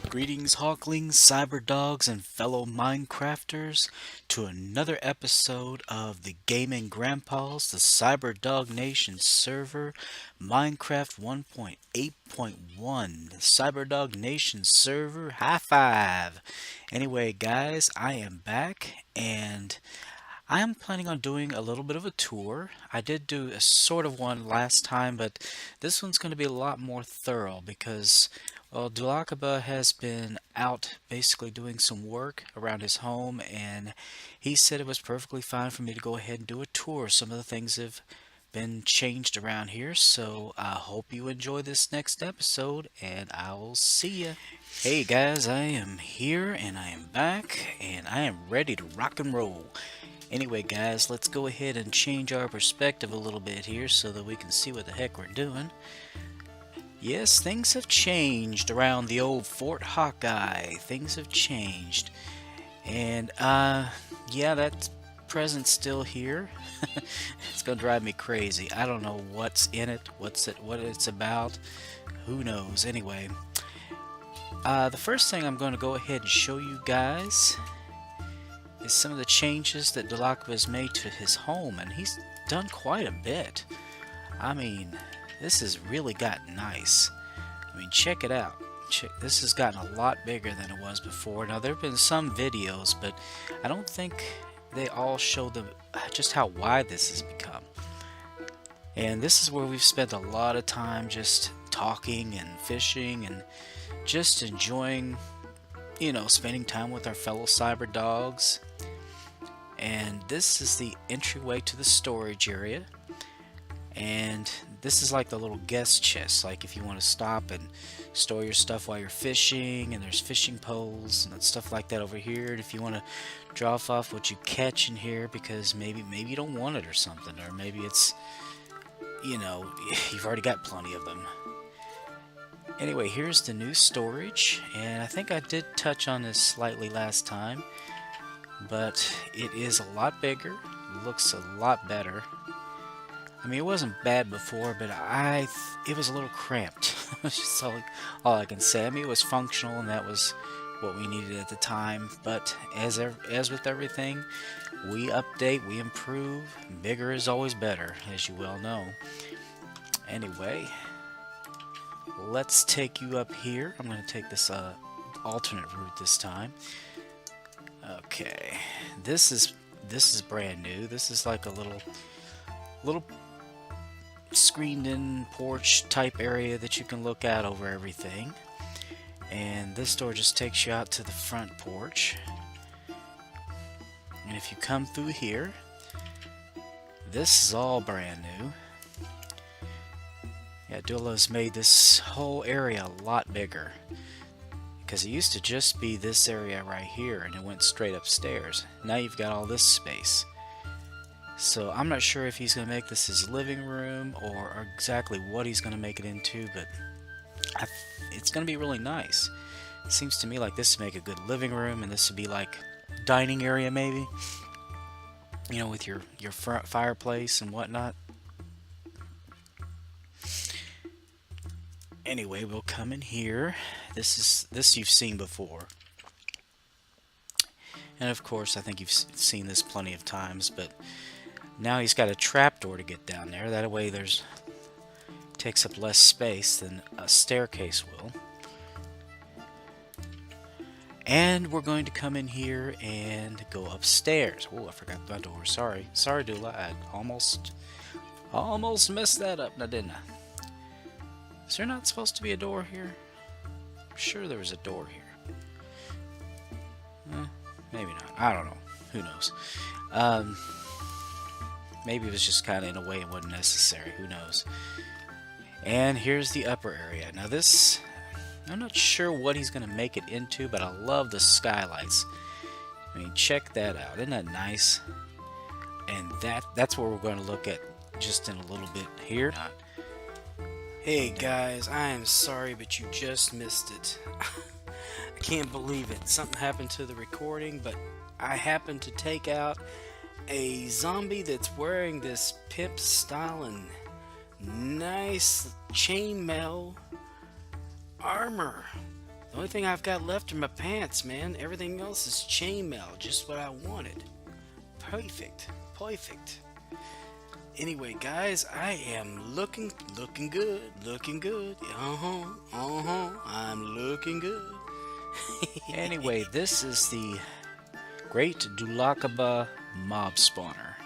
Greetings, Hawklings, cyber dogs, and fellow Minecrafters, to another episode of the Gaming Grandpas, the Cyber Dog Nation server, Minecraft 1.8.1, the Cyber Dog Nation server. High five! Anyway, guys, I am back, and I am planning on doing a little bit of a tour. I did do a sort of one last time, but this one's going to be a lot more thorough because, well, Dulakaba has been out basically doing some work around his home, and he said it was perfectly fine for me to go ahead and do a tour. Some of the things have been changed around here, so I hope you enjoy this next episode, and I will see ya. Hey guys, I am here and I am back and I am ready to rock and roll. Anyway, guys, let's go ahead and change our perspective a little bit here so that we can see what the heck we're doing. Yes, things have changed around the old Fort Hawkeye. Things have changed. And, yeah, that present's still here. It's gonna drive me crazy. I don't know what's in it, what it's about. Who knows? Anyway, the first thing I'm going to go ahead and show you guys is some of the changes that Dulakaba has made to his home, and he's done quite a bit. I mean, this has really gotten nice. I mean, check it out. This has gotten a lot bigger than it was before. Now, there have been some videos, but I don't think they all show just how wide this has become. And this is where we've spent a lot of time just talking and fishing and just enjoying, spending time with our fellow cyber dogs. And this is the entryway to the storage area, and this is like the little guest chest, like if you want to stop and store your stuff while you're fishing, and there's fishing poles and stuff like that over here. And if you want to drop off what you catch in here because maybe you don't want it or something, or maybe it's you've already got plenty of them. Anyway, here's the new storage, and I think I did touch on this slightly last time, but it is a lot bigger, looks a lot better. I mean, it wasn't bad before, but it was a little cramped. That's just all I can say. I mean, it was functional, and that was what we needed at the time. But as with everything, we update, we improve. Bigger is always better, as you well know. Anyway, let's take you up here. I'm going to take this alternate route this time. Okay, this is brand new. This is like a little screened-in porch type area that you can look out over everything. And this door just takes you out to the front porch. And if you come through here, this is all brand new. Yeah, Dula's made this whole area a lot bigger, because it used to just be this area right here and it went straight upstairs. Now you've got all this space. So I'm not sure if he's going to make this his living room or exactly what he's going to make it into, but it's going to be really nice. It seems to me like this would make a good living room, and this would be like dining area maybe, with your front fireplace and whatnot. Anyway, we'll come in here. This you've seen before. And of course, I think you've seen this plenty of times, but now he's got a trapdoor to get down there. That way takes up less space than a staircase will. And we're going to come in here and go upstairs. Oh, I forgot my door. Sorry, Dula. I almost messed that up, now didn't I? Is there not supposed to be a door here? I'm sure there was a door here. Maybe not. I don't know. Who knows? Maybe it was just kind of in a way it wasn't necessary. Who knows? And here's the upper area. Now this, I'm not sure what he's going to make it into, but I love the skylights. I mean, check that out. Isn't that nice? And that's what we're going to look at just in a little bit here. Hey guys, I am sorry, but you just missed it. I can't believe it. Something happened to the recording, but I happened to take out a zombie that's wearing this pimp style and nice chainmail armor. The only thing I've got left are my pants, man. Everything else is chainmail, just what I wanted. Perfect. Perfect. Anyway, guys, I am looking good, looking good. I'm looking good. Anyway, this is the Great Dulakaba Mob Spawner,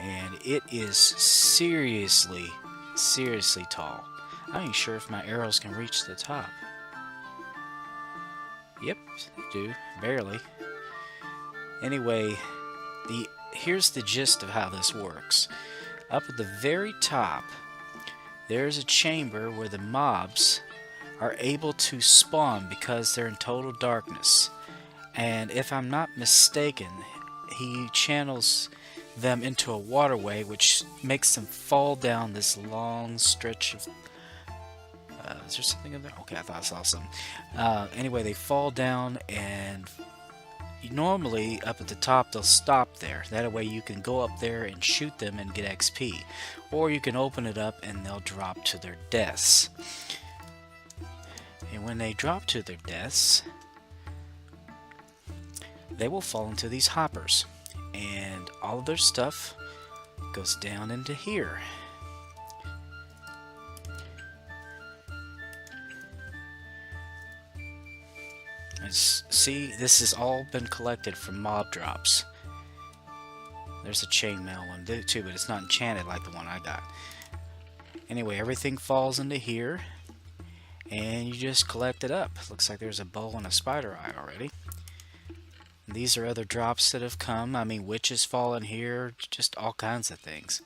and it is seriously, seriously tall. I'm not even sure if my arrows can reach the top. Yep, they do, barely. Anyway, here's the gist of how this works. Up at the very top, there's a chamber where the mobs are able to spawn because they're in total darkness. And if I'm not mistaken, he channels them into a waterway which makes them fall down this long stretch of... is there something in there? Okay, I thought I saw something. Anyway, they fall down, and normally up at the top they'll stop there. That way you can go up there and shoot them and get XP. Or you can open it up and they'll drop to their deaths. And when they drop to their deaths, they will fall into these hoppers. And all of their stuff goes down into here. See, this has all been collected from mob drops. There's a chainmail one too, but it's not enchanted like the one I got. Anyway, everything falls into here, and you just collect it up. Looks like there's a bow and a spider eye already. And these are other drops that have come. I mean, witches fall in here, just all kinds of things.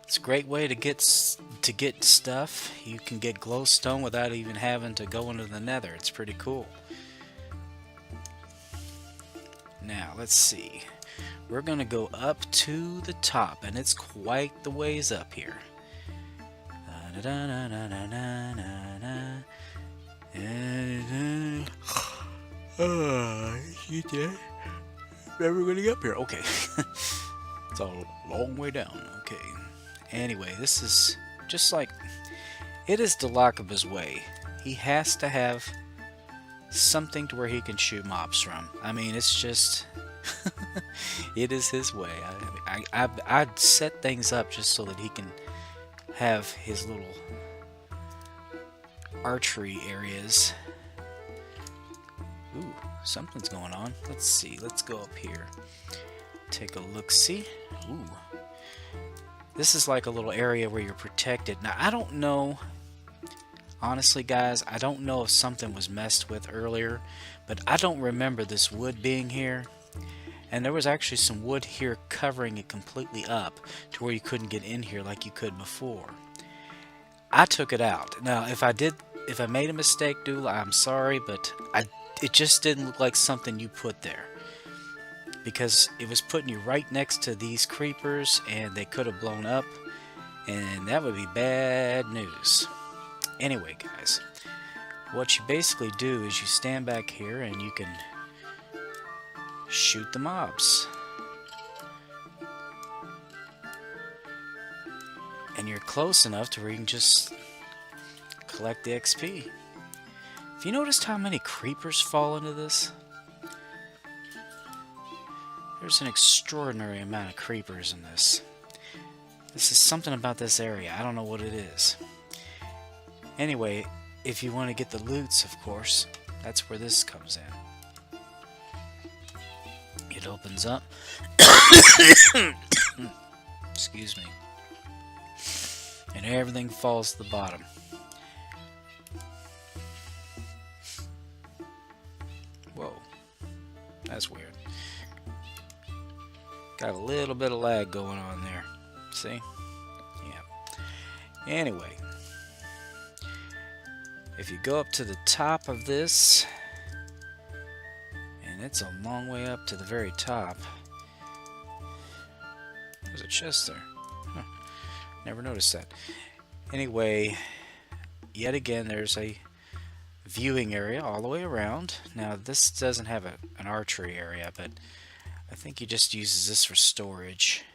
It's a great way to get stuff. You can get glowstone without even having to go into the nether. It's pretty cool. Now, let's see. We're going to go up to the top, and it's quite the ways up here. You did? Never going to get up here. Okay. It's a long way down. Okay. Anyway, this is just like... It is Dulakaba's way. He has to have something to where he can shoot mobs from. I mean, it's just... it is his way. I'd set things up just so that he can have his little archery areas. Ooh, something's going on. Let's see. Let's go up here. Take a look-see. Ooh. This is like a little area where you're protected. Now, I don't know... Honestly, guys, I don't know if something was messed with earlier, but I don't remember this wood being here. And there was actually some wood here covering it completely up to where you couldn't get in here like you could before. I took it out. Now, if I made a mistake, Dula, I'm sorry, but it just didn't look like something you put there. Because it was putting you right next to these creepers, and they could have blown up, and that would be bad news. Anyway, guys, what you basically do is you stand back here and you can shoot the mobs. And you're close enough to where you can just collect the XP. Have you noticed how many creepers fall into this? There's an extraordinary amount of creepers in this. This is something about this area. I don't know what it is. Anyway, if you want to get the loots, of course, that's where this comes in. It opens up. Excuse me. And everything falls to the bottom. Whoa. That's weird. Got a little bit of lag going on there. See? Yeah. Anyway. If you go up to the top of this, and it's a long way up to the very top. There's a chest there. Huh. Never noticed that. Anyway, yet again, there's a viewing area all the way around. Now, this doesn't have an archery area, but I think he just uses this for storage.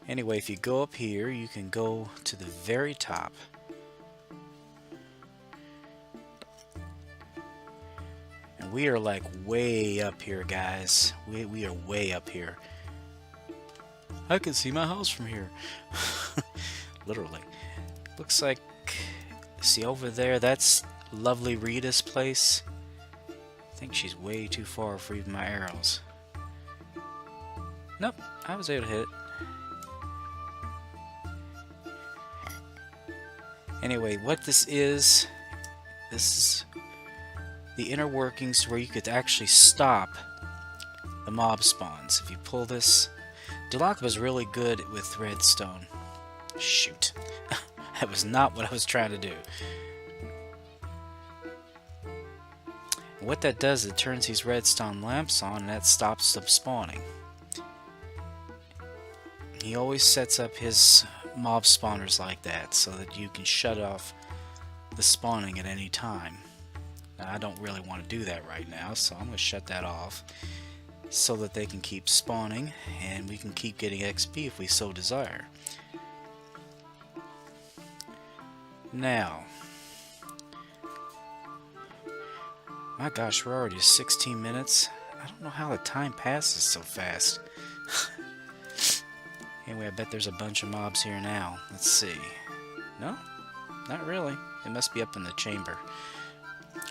Anyway, if you go up here, you can go to the very top. And we are like way up here, guys. We are way up here. I can see my house from here. Literally. Looks like, see over there, that's lovely Rita's place. I think she's way too far for even my arrows. Nope, I was able to hit it. Anyway, what this is the inner workings where you could actually stop the mob spawns. If you pull this, Dulakaba's really good with redstone. Shoot. That was not what I was trying to do. And what that does, it turns these redstone lamps on, and that stops them spawning. He always sets up his mob spawners like that so that you can shut off the spawning at any time. Now, I don't really want to do that right now, so I'm going to shut that off so that they can keep spawning and we can keep getting XP if we so desire. Now, my gosh, we're already 16 minutes. I don't know how the time passes so fast. Anyway, I bet there's a bunch of mobs here now. Let's see. No? Not really. It must be up in the chamber.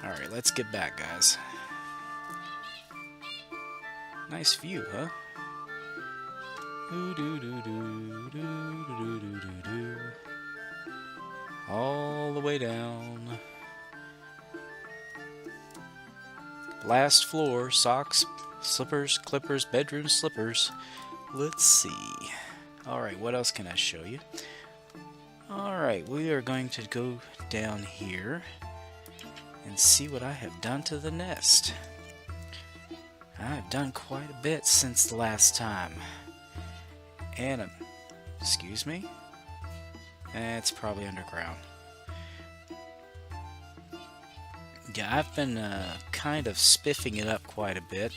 Alright, let's get back, guys. Nice view, huh? All the way down. Last floor, socks, slippers, clippers, bedroom slippers. Let's see. Alright, what else can I show you? Alright, we are going to go down here and see what I have done to the nest. I've done quite a bit since the last time. And, excuse me? It's probably underground. Yeah, I've been kind of spiffing it up quite a bit.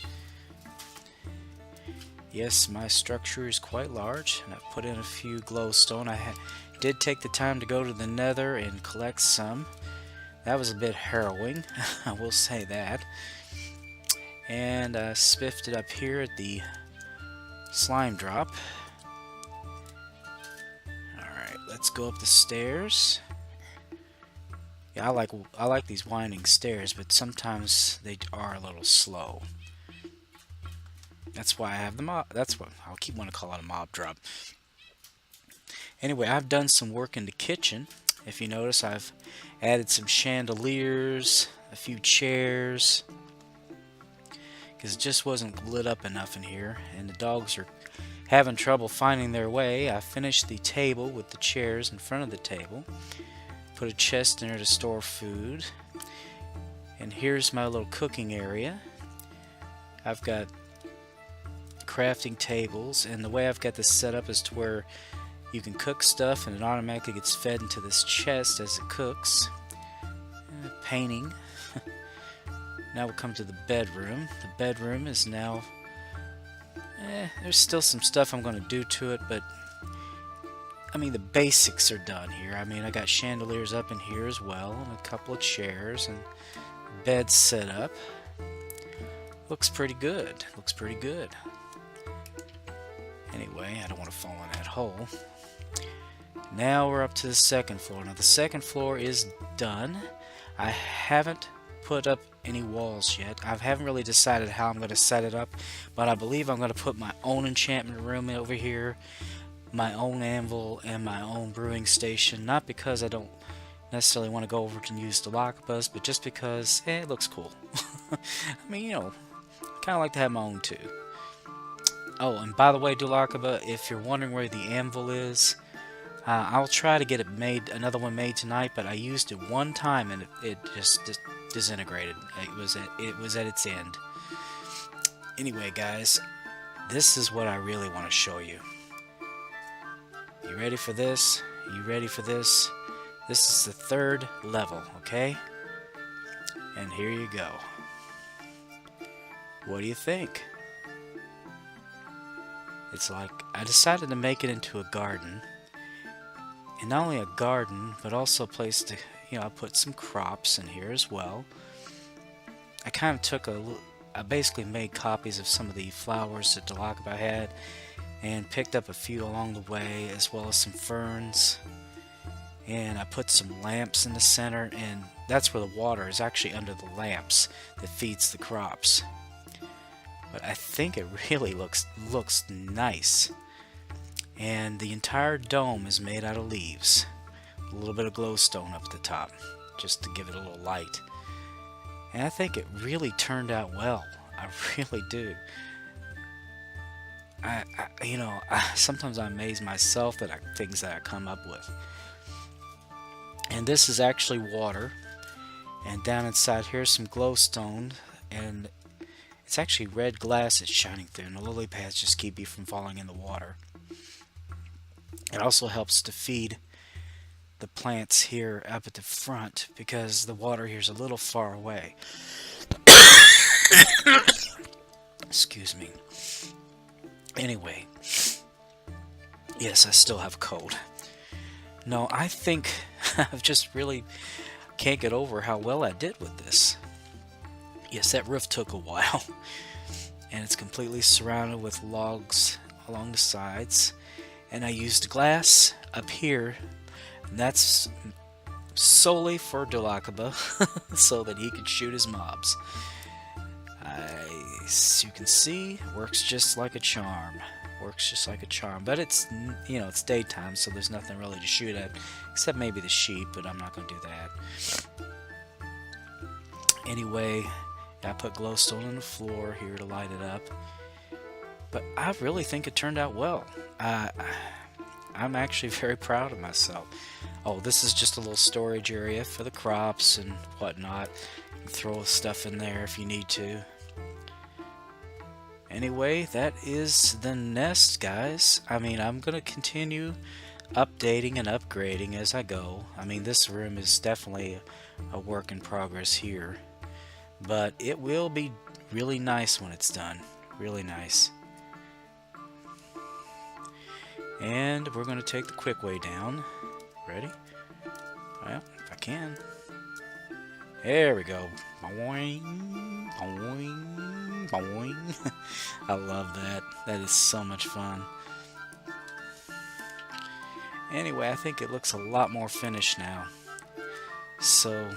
Yes, my structure is quite large, and I've put in a few glowstone. I did take the time to go to the nether and collect some. That was a bit harrowing, I will say that. And I spiffed it up here at the slime drop. Alright, let's go up the stairs. Yeah, I like these winding stairs, but sometimes they are a little slow. That's why I have the mob. That's what I'll keep wanting to call it, a mob drop. Anyway, I've done some work in the kitchen. If you notice, I've added some chandeliers, a few chairs, because it just wasn't lit up enough in here, and the dogs are having trouble finding their way. I finished the table with the chairs in front of the table, put a chest in there to store food, and here's my little cooking area. I've got crafting tables, and the way I've got this set up is to where you can cook stuff and it automatically gets fed into this chest as it cooks. Painting. Now we'll come to the bedroom. The bedroom is now there's still some stuff I'm going to do to it, but I mean the basics are done here. I mean, I got chandeliers up in here as well, and a couple of chairs, and bed set up. Looks pretty good. Looks pretty good. Anyway, I don't want to fall in that hole. Now we're up to the second floor. Now the second floor is done. I haven't put up any walls yet. I haven't really decided how I'm going to set it up, but I believe I'm going to put my own enchantment room over here, my own anvil, and my own brewing station. Not because I don't necessarily want to go over and use Dulakaba's, but just because it looks cool. I mean, you know, kind of like to have my own too. Oh, and by the way, Dulakaba, if you're wondering where the anvil is, I'll try to get it made, another one made tonight, but I used it one time and it just disintegrated. It was at its end. Anyway, guys, this is what I really want to show you. You ready for this? You ready for this? This is the third level, okay? And here you go. What do you think? It's like I decided to make it into a garden, and not only a garden, but also a place to, I put some crops in here as well. I kind of I basically made copies of some of the flowers that Dulakaba had, and picked up a few along the way, as well as some ferns. And I put some lamps in the center, and that's where the water is actually under the lamps that feeds the crops. But I think it really looks nice. And the entire dome is made out of leaves. A little bit of glowstone up at the top, just to give it a little light. And I think it really turned out well. I really do. Sometimes I amaze myself at things that I come up with. And this is actually water. And down inside here's some glowstone. And it's actually red glass that's shining through. And the lily pads just keep you from falling in the water. It also helps to feed the plants here up at the front, because the water here is a little far away. Excuse me. Anyway, yes, I still have a cold. No, I think I've just really can't get over how well I did with this. Yes, that roof took a while, and it's completely surrounded with logs along the sides, and I used glass up here, and that's solely for Dulakaba so that he could shoot his mobs. As you can see, works just like a charm. Works just like a charm. But it's, it's daytime, so there's nothing really to shoot at, except maybe the sheep, but I'm not going to do that. Anyway, I put glowstone on the floor here to light it up. But I really think it turned out well. I'm actually very proud of myself. Oh, this is just a little storage area for the crops and whatnot. You can throw stuff in there if you need to. Anyway, that is the nest, guys. I'm going to continue updating and upgrading as I go. This room is definitely a work in progress here. But it will be really nice when it's done. Really nice. And we're going to take the quick way down. Ready? Well, if I can. There we go. Boing, boing, boing. I love that. That is so much fun. Anyway, I think it looks a lot more finished now. So,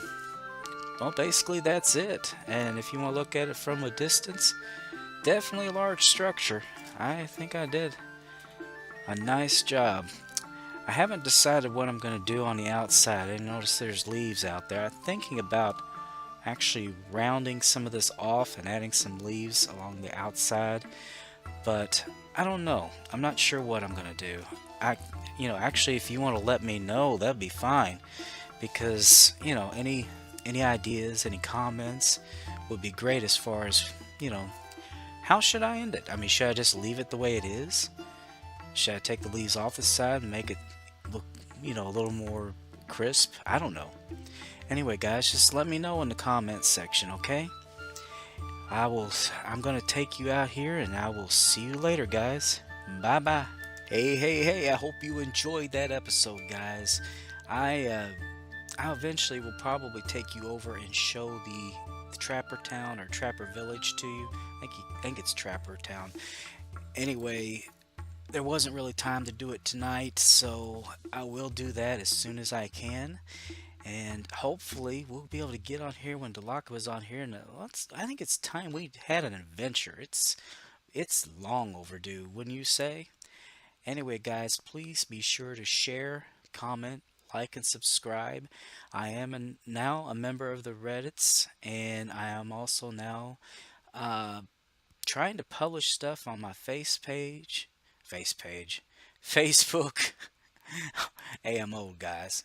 well, basically that's it. And if you want to look at it from a distance, definitely a large structure. I think I did a nice job. I haven't decided what I'm going to do on the outside. I notice there's leaves out there. I'm thinking about actually rounding some of this off and adding some leaves along the outside, but I don't know. I'm not sure what I'm going to do. Actually, if you want to let me know, that'd be fine, because any ideas, any comments would be great as far as how should I end it. Should I just leave it the way it is? Should I take the leaves off the side and make it look a little more crisp? I don't know. Anyway, guys, just let me know in the comments section, okay? I'm gonna take you out here, and I will see you later, guys. Bye bye. Hey, I hope you enjoyed that episode, guys. I eventually will probably take you over and show the Trapper Town or Trapper Village to you. I think it's Trapper Town. Anyway, there wasn't really time to do it tonight, so I will do that as soon as I can. And hopefully we'll be able to get on here when Dulakaba's on here. And I think it's time we had an adventure. It's long overdue, wouldn't you say? Anyway, guys, please be sure to share, comment, like, and subscribe. I am now a member of the Reddits, and I am also now trying to publish stuff on my Facebook. Hey, I'm old, guys.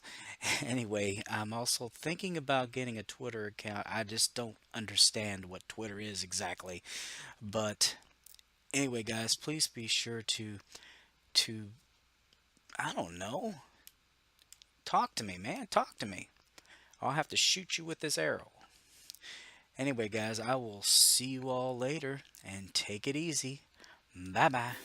Anyway, I'm also thinking about getting a Twitter account. I just don't understand what Twitter is exactly. But anyway, guys, please be sure to I don't know, talk to me, man. Talk to me. I'll have to shoot you with this arrow. Anyway, guys, I will see you all later, and take it easy. Bye-bye.